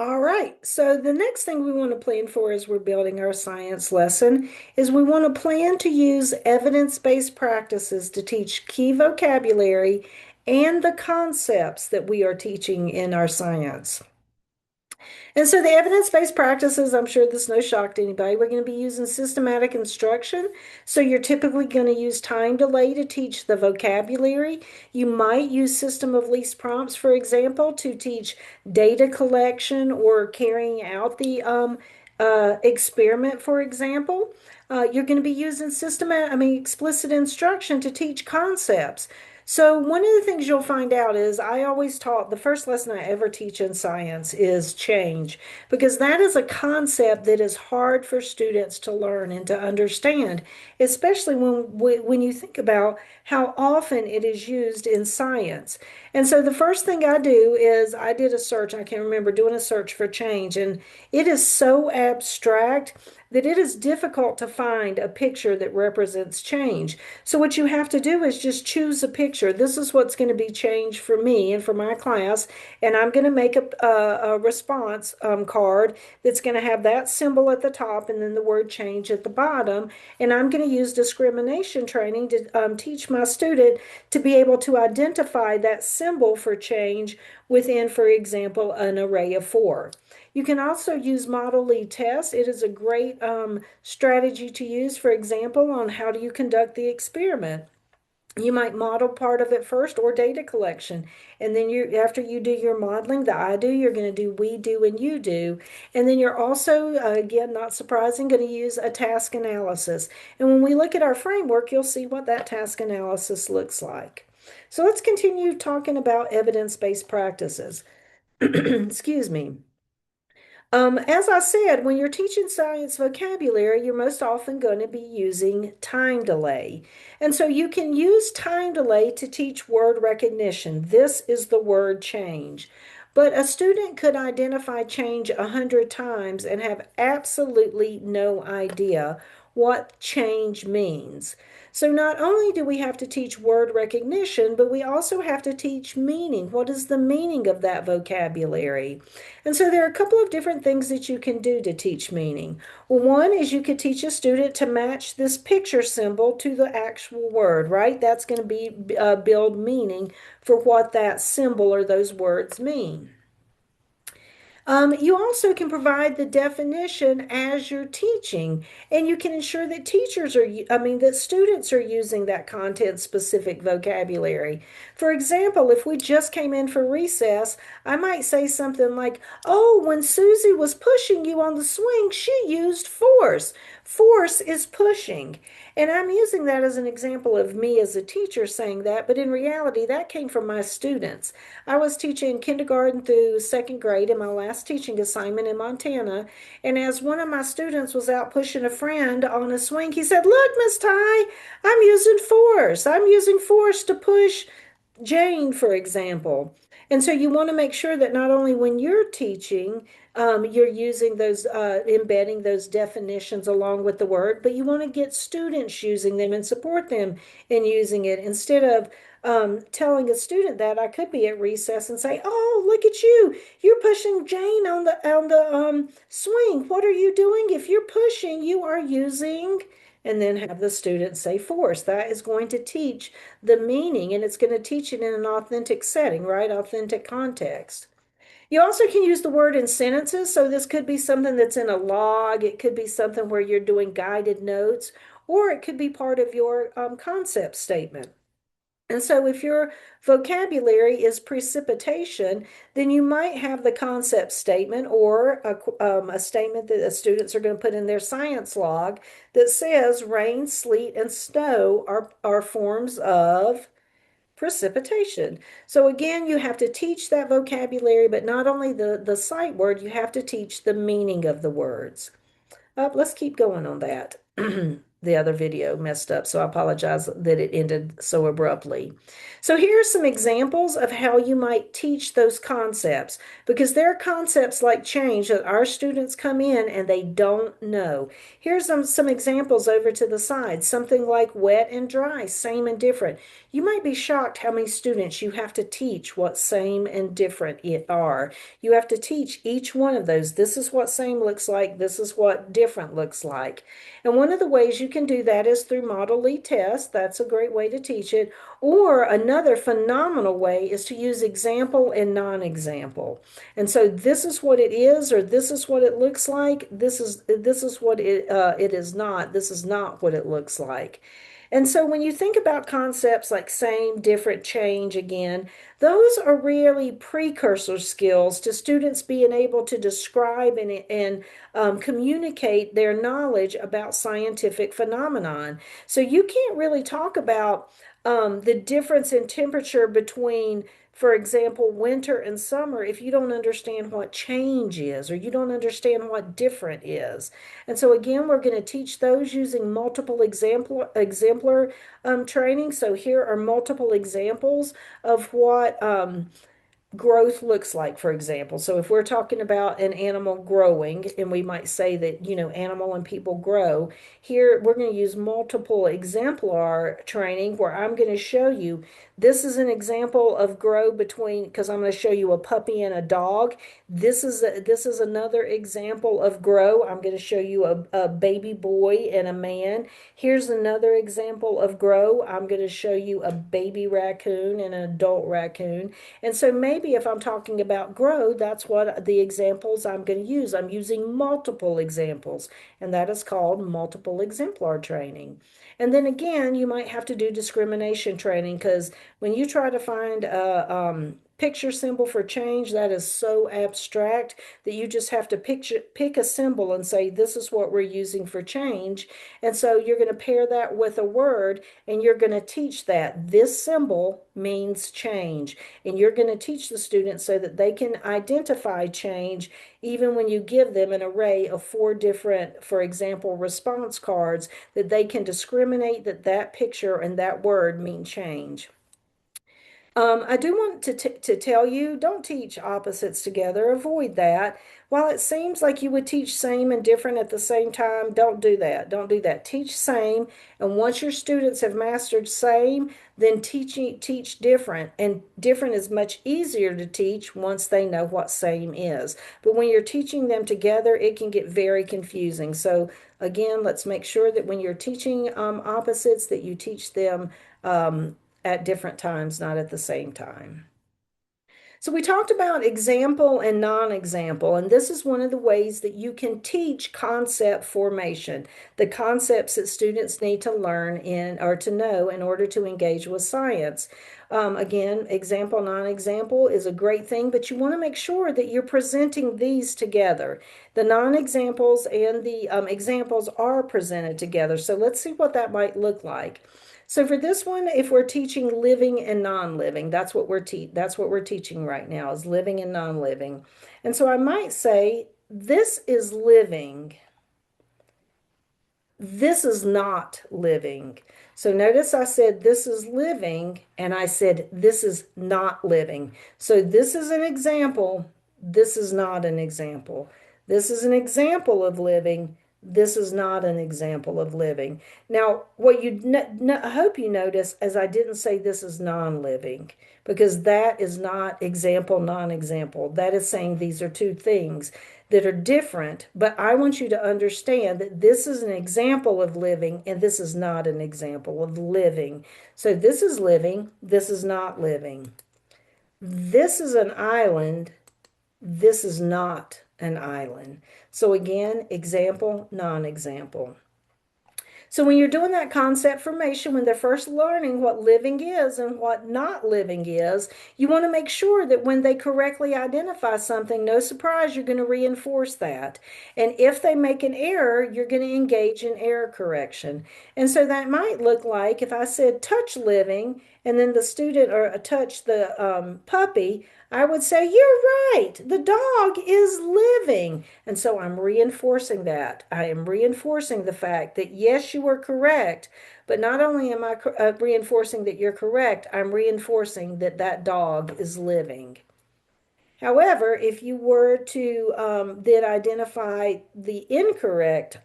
All right, so the next thing we want to plan for as we're building our science lesson is we want to plan to use evidence-based practices to teach key vocabulary and the concepts that we are teaching in our science. And so the evidence-based practices, I'm sure this is no shock to anybody, we're going to be using systematic instruction. So you're typically going to use time delay to teach the vocabulary. You might use system of least prompts, for example, to teach data collection or carrying out the experiment, for example. You're going to be using explicit instruction to teach concepts. So one of the things you'll find out is I always taught the first lesson I ever teach in science is change, because that is a concept that is hard for students to learn and to understand, especially when you think about how often it is used in science. And so the first thing I do is I did a search. I can remember doing a search for change, and it is so abstract that it is difficult to find a picture that represents change. So what you have to do is just choose a picture. This is what's going to be change for me and for my class, and I'm going to make a response card that's going to have that symbol at the top and then the word change at the bottom. And I'm going to use discrimination training to teach my student to be able to identify that symbol for change within, for example, an array of four. You can also use model lead tests. It is a great strategy to use, for example, on how do you conduct the experiment. You might model part of it first or data collection. And then after you do your modeling, the I do, you're going to do we do and you do. And then you're also, again, not surprising, going to use a task analysis. And when we look at our framework, you'll see what that task analysis looks like. So let's continue talking about evidence-based practices. Excuse me. As I said, when you're teaching science vocabulary, you're most often going to be using time delay. And so you can use time delay to teach word recognition. This is the word change. But a student could identify change 100 times and have absolutely no idea what change means. So not only do we have to teach word recognition, but we also have to teach meaning. What is the meaning of that vocabulary? And so there are a couple of different things that you can do to teach meaning. Well, one is you could teach a student to match this picture symbol to the actual word, right? That's going to be build meaning for what that symbol or those words mean. You also can provide the definition as you're teaching, and you can ensure that that students are using that content specific vocabulary. For example, if we just came in for recess, I might say something like, "Oh, when Susie was pushing you on the swing, she used force. Force is pushing." And I'm using that as an example of me as a teacher saying that, but in reality, that came from my students. I was teaching kindergarten through second grade in my last teaching assignment in Montana. And as one of my students was out pushing a friend on a swing, he said, "Look, Miss Ty, I'm using force. I'm using force to push Jane," for example. And so you want to make sure that not only when you're teaching, you're using embedding those definitions along with the word, but you want to get students using them and support them in using it. Instead of telling a student that, I could be at recess and say, "Oh, look at you! You're pushing Jane on the swing. What are you doing? If you're pushing, you are using," and then have the student say force. That is going to teach the meaning, and it's going to teach it in an authentic setting, right? Authentic context. You also can use the word in sentences. So this could be something that's in a log. It could be something where you're doing guided notes, or it could be part of your concept statement. And so if your vocabulary is precipitation, then you might have the concept statement or a statement that the students are going to put in their science log that says rain, sleet, and snow are forms of precipitation. So again, you have to teach that vocabulary, but not only the sight word, you have to teach the meaning of the words. Let's keep going on that. the other video messed up, so I apologize that it ended so abruptly. So here are some examples of how you might teach those concepts, because there are concepts like change that our students come in and they don't know. Here's some examples over to the side. Something like wet and dry, same and different. You might be shocked how many students you have to teach what same and different it are. You have to teach each one of those. This is what same looks like. This is what different looks like. And one of the ways you can do that is through Model E test. That's a great way to teach it. Or another phenomenal way is to use example and non-example. And so this is what it is, or this is what it looks like. This is what it is not. This is not what it looks like. And so when you think about concepts like same, different, change again, those are really precursor skills to students being able to describe and communicate their knowledge about scientific phenomenon. So you can't really talk about the difference in temperature between, for example, winter and summer if you don't understand what change is or you don't understand what different is. And so again, we're going to teach those using multiple exemplar training. So here are multiple examples of what growth looks like, for example. So if we're talking about an animal growing, and we might say that, animal and people grow, here we're going to use multiple exemplar training where I'm going to show you this is an example of grow between, because I'm going to show you a puppy and a dog. This is another example of grow. I'm going to show you a baby boy and a man. Here's another example of grow. I'm going to show you a baby raccoon and an adult raccoon. And so maybe if I'm talking about grow, that's what the examples I'm going to use. I'm using multiple examples, and that is called multiple exemplar training. And then again, you might have to do discrimination training, because when you try to find a picture symbol for change, that is so abstract that you just have to pick a symbol and say, this is what we're using for change. And so you're going to pair that with a word, and you're going to teach that this symbol means change. And you're going to teach the students so that they can identify change even when you give them an array of 4 different, for example, response cards, that they can discriminate that that picture and that word mean change. I do want to tell you, don't teach opposites together. Avoid that. While it seems like you would teach same and different at the same time, don't do that. Don't do that. Teach same, and once your students have mastered same, then teach different. And different is much easier to teach once they know what same is. But when you're teaching them together, it can get very confusing. So again, let's make sure that when you're teaching opposites, that you teach them at different times, not at the same time. So we talked about example and non-example, and this is one of the ways that you can teach concept formation, the concepts that students need to learn in or to know in order to engage with science. Again, example, non-example is a great thing, but you want to make sure that you're presenting these together. The non-examples and the examples are presented together. So let's see what that might look like. So for this one, if we're teaching living and non-living, that's what we're teaching right now, is living and non-living. And so I might say, this is living. This is not living. So notice I said this is living, and I said this is not living. So this is an example. This is not an example. This is an example of living. This is not an example of living. Now, what I hope you notice is I didn't say this is non-living, because that is not example, non-example. That is saying these are two things that are different, but I want you to understand that this is an example of living and this is not an example of living. So this is living, this is not living. This is an island, this is not an island. So again, example, non-example. So when you're doing that concept formation, when they're first learning what living is and what not living is, you want to make sure that when they correctly identify something, no surprise, you're going to reinforce that. And if they make an error, you're going to engage in error correction. And so that might look like if I said touch living and then the student or touched the puppy, I would say, "You're right. The dog is living." And so I'm reinforcing that. I am reinforcing the fact that yes, you were correct, but not only am I reinforcing that you're correct, I'm reinforcing that that dog is living. However, if you were to then identify the incorrect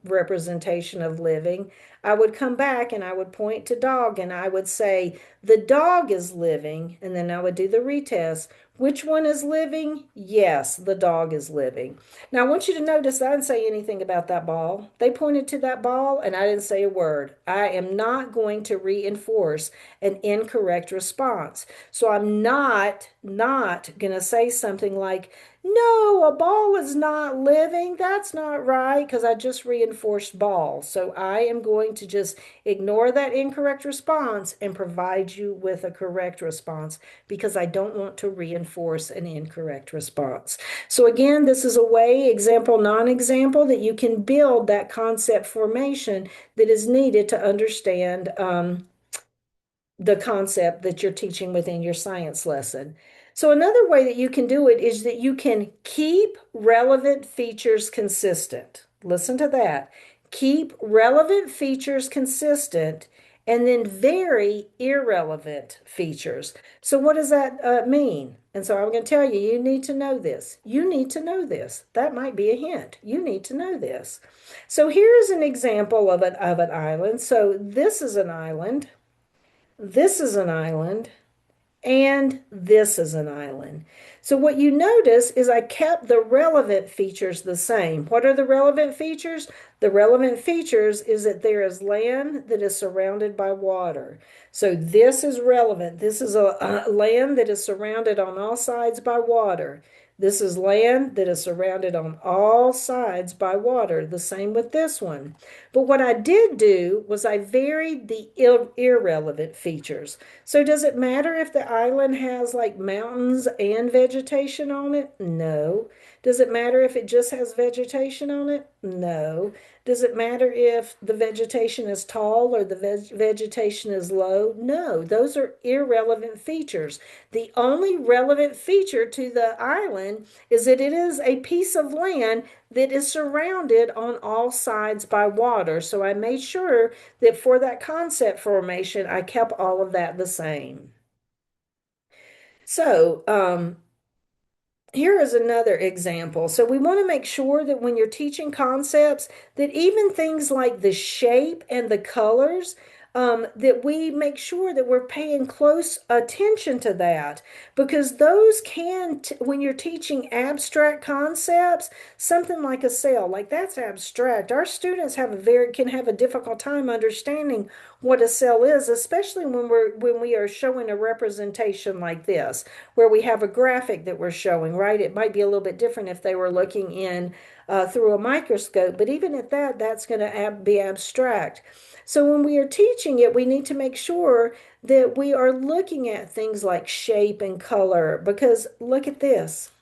representation of living, I would come back and I would point to dog and I would say, the dog is living. And then I would do the retest. Which one is living? Yes, the dog is living. Now, I want you to notice I didn't say anything about that ball. They pointed to that ball and I didn't say a word. I am not going to reinforce an incorrect response. So I'm not going to say something like, no, a ball is not living. That's not right because I just reinforced ball. So I am going to just ignore that incorrect response and provide you with a correct response because I don't want to reinforce an incorrect response. So again, this is a way, example, non-example, that you can build that concept formation that is needed to understand the concept that you're teaching within your science lesson. So another way that you can do it is that you can keep relevant features consistent. Listen to that. Keep relevant features consistent and then vary irrelevant features. So what does that mean? And so I'm going to tell you, you need to know this. You need to know this. That might be a hint. You need to know this. So here is an example of an island. So this is an island. This is an island, and this is an island. So what you notice is I kept the relevant features the same. What are the relevant features? The relevant features is that there is land that is surrounded by water. So this is relevant. This is a land that is surrounded on all sides by water. This is land that is surrounded on all sides by water. The same with this one. But what I did do was I varied the irrelevant features. So does it matter if the island has like mountains and vegetation on it? No. Does it matter if it just has vegetation on it? No. Does it matter if the vegetation is tall or the vegetation is low? No. Those are irrelevant features. The only relevant feature to the island is that it is a piece of land that is surrounded on all sides by water. So I made sure that for that concept formation, I kept all of that the same. So, here is another example. So we want to make sure that when you're teaching concepts, that even things like the shape and the colors, that we make sure that we're paying close attention to that because those can, when you're teaching abstract concepts, something like a cell, like that's abstract. Our students can have a difficult time understanding what a cell is, especially when we are showing a representation like this, where we have a graphic that we're showing, right? It might be a little bit different if they were looking in through a microscope, but even at that, that's going to be abstract. So when we are teaching it, we need to make sure that we are looking at things like shape and color, because look at this.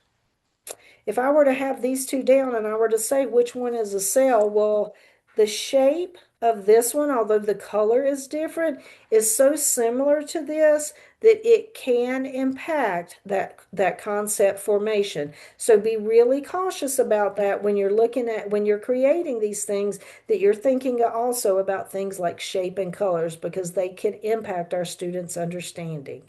If I were to have these two down and I were to say which one is a cell, well, the shape of this one, although the color is different, is so similar to this that it can impact that concept formation. So be really cautious about that when you're creating these things, that you're thinking also about things like shape and colors because they can impact our students' understanding.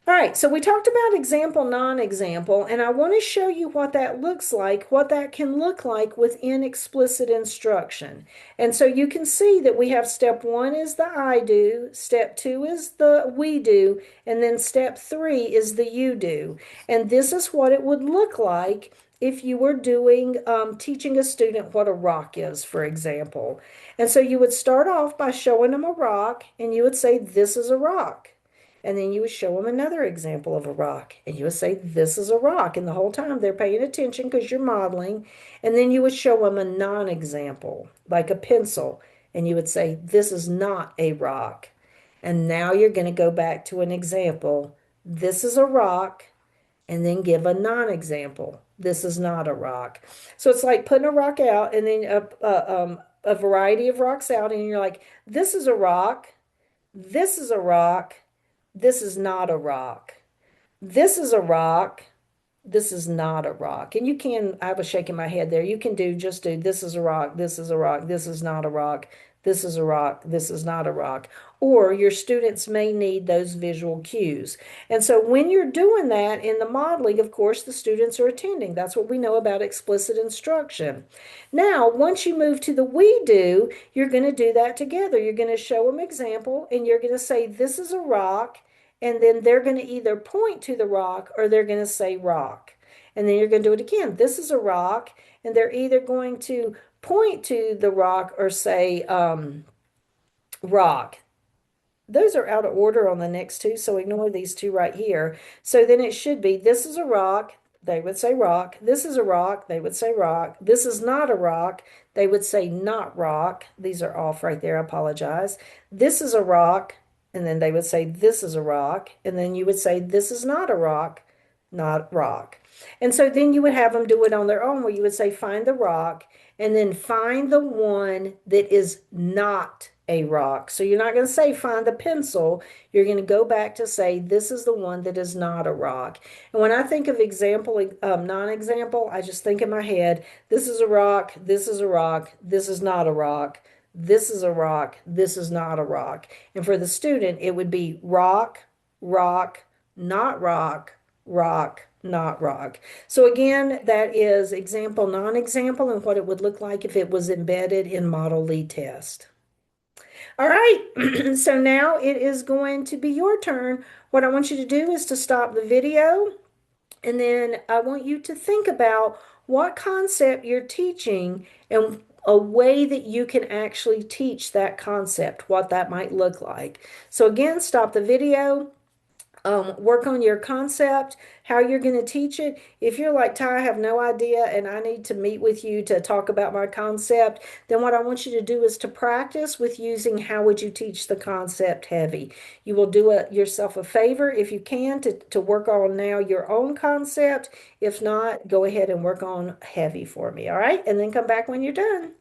All right, so we talked about example, non-example, and I want to show you what that looks like, what that can look like within explicit instruction. And so you can see that we have step one is the I do, step two is the we do, and then step three is the you do. And this is what it would look like if you were teaching a student what a rock is, for example. And so you would start off by showing them a rock, and you would say, this is a rock. And then you would show them another example of a rock. And you would say, this is a rock. And the whole time they're paying attention because you're modeling. And then you would show them a non-example, like a pencil. And you would say, this is not a rock. And now you're going to go back to an example. This is a rock. And then give a non-example. This is not a rock. So it's like putting a rock out and then a variety of rocks out. And you're like, this is a rock. This is a rock. This is not a rock. This is a rock. This is not a rock. And you can, I was shaking my head there. You can just do this is a rock, this is a rock, this is not a rock, this is a rock, this is not a rock. Or your students may need those visual cues. And so when you're doing that in the modeling, of course, the students are attending. That's what we know about explicit instruction. Now, once you move to the we do, you're going to do that together. You're going to show them example and you're going to say, this is a rock. And then they're going to either point to the rock or they're going to say rock. And then you're going to do it again. This is a rock. And they're either going to point to the rock or say rock. Those are out of order on the next two, so ignore these two right here. So then it should be, this is a rock, they would say rock. This is a rock, they would say rock. This is not a rock, they would say not rock. These are off right there, I apologize. This is a rock, and then they would say this is a rock, and then you would say this is not a rock, not rock. And so then you would have them do it on their own, where you would say find the rock, and then find the one that is not a rock. So you're not going to say find the pencil. You're going to go back to say this is the one that is not a rock. And when I think of example, non-example, I just think in my head, this is a rock, this is a rock, this is not a rock, this is a rock, this is not a rock. And for the student, it would be rock, rock, not rock, rock, not rock. So again, that is example, non-example, and what it would look like if it was embedded in Model Lee test. All right, so now it is going to be your turn. What I want you to do is to stop the video, and then I want you to think about what concept you're teaching and a way that you can actually teach that concept, what that might look like. So again, stop the video. Work on your concept, how you're going to teach it. If you're like, Ty, I have no idea and I need to meet with you to talk about my concept, then what I want you to do is to practice with using how would you teach the concept heavy. You will do yourself a favor if you can to work on now your own concept. If not, go ahead and work on heavy for me, all right? And then come back when you're done.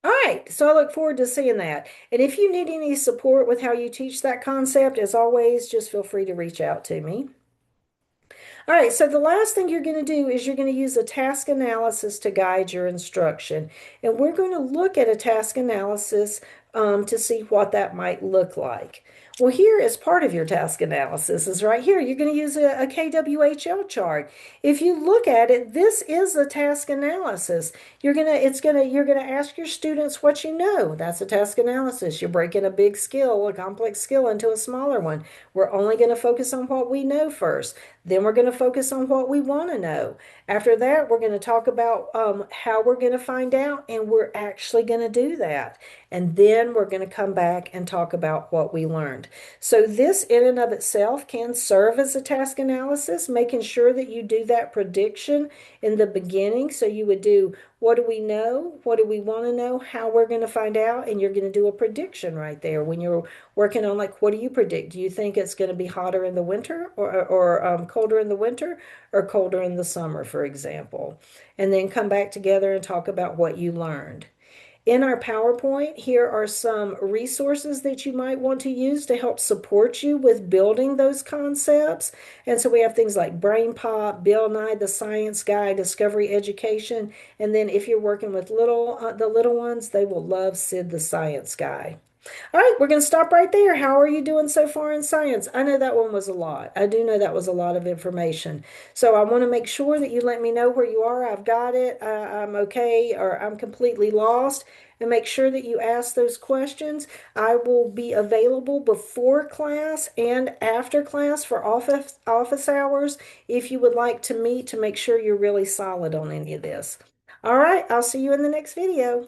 All right, so I look forward to seeing that. And if you need any support with how you teach that concept, as always, just feel free to reach out to me. All right, so the last thing you're going to do is you're going to use a task analysis to guide your instruction. And we're going to look at a task analysis to see what that might look like. Well, here is part of your task analysis is right here. You're going to use a KWHL chart. If you look at it, this is a task analysis. You're going to ask your students what you know. That's a task analysis. You're breaking a big skill, a complex skill into a smaller one. We're only going to focus on what we know first. Then we're going to focus on what we want to know. After that, we're going to talk about how we're going to find out, and we're actually going to do that. And then we're going to come back and talk about what we learned. So this in and of itself can serve as a task analysis, making sure that you do that prediction in the beginning. So you would do, what do we know? What do we want to know? How we're going to find out? And you're going to do a prediction right there when you're working on, like, what do you predict? Do you think it's going to be hotter in the winter or colder in the winter or colder in the summer, for example? And then come back together and talk about what you learned. In our PowerPoint, here are some resources that you might want to use to help support you with building those concepts. And so we have things like Brain Pop, Bill Nye, the Science Guy, Discovery Education. And then if you're working with the little ones, they will love Sid the Science Guy. All right, we're going to stop right there. How are you doing so far in science? I know that one was a lot. I do know that was a lot of information. So I want to make sure that you let me know where you are. I've got it. I'm okay, or I'm completely lost. And make sure that you ask those questions. I will be available before class and after class for office hours if you would like to meet to make sure you're really solid on any of this. All right, I'll see you in the next video.